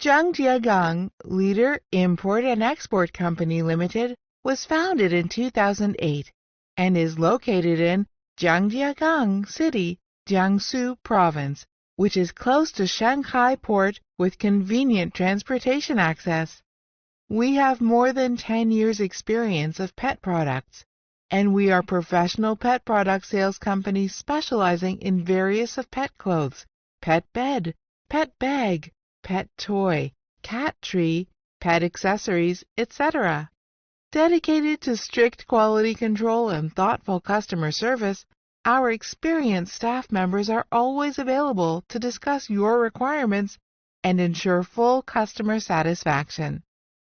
Zhangjiagang Leader Import and Export Company Limited was founded in 2008 and is located in Zhangjiagang City, Jiangsu Province, which is close to Shanghai Port with convenient transportation access. We have more than 10 years' experience of pet products, and we are professional pet product sales company specializing in various of pet clothes, pet bed, pet bag, pet toy, cat tree, pet accessories, etc. Dedicated to strict quality control and thoughtful customer service, our experienced staff members are always available to discuss your requirements and ensure full customer satisfaction.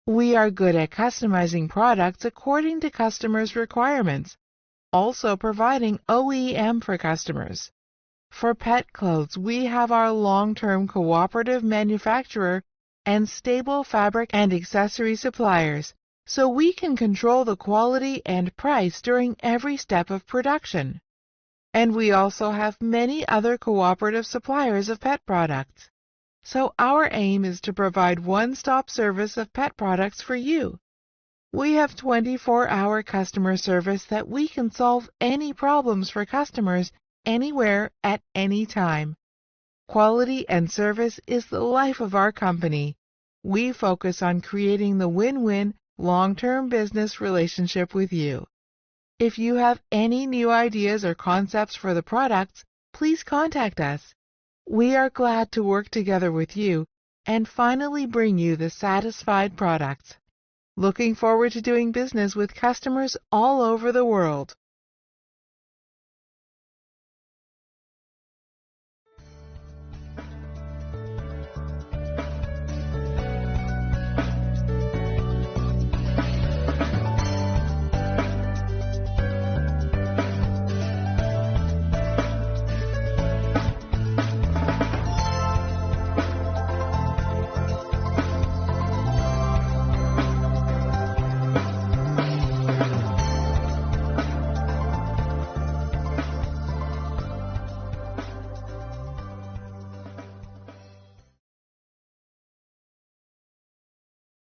We are good at customizing products according to customers' requirements, also providing OEM for customers. For pet clothes, we have our long-term cooperative manufacturer and stable fabric and accessory suppliers, so we can control the quality and price during every step of production. And we also have many other cooperative suppliers of pet products. So our aim is to provide one-stop service of pet products for you. We have 24-hour customer service that we can solve any problems for customers anywhere at any time. Quality and service is the life of our company. We focus on creating the win-win long-term business relationship with you. If you have any new ideas or concepts for the products, please contact us. We are glad to work together with you and finally bring you the satisfied products. Looking forward to doing business with customers all over the world.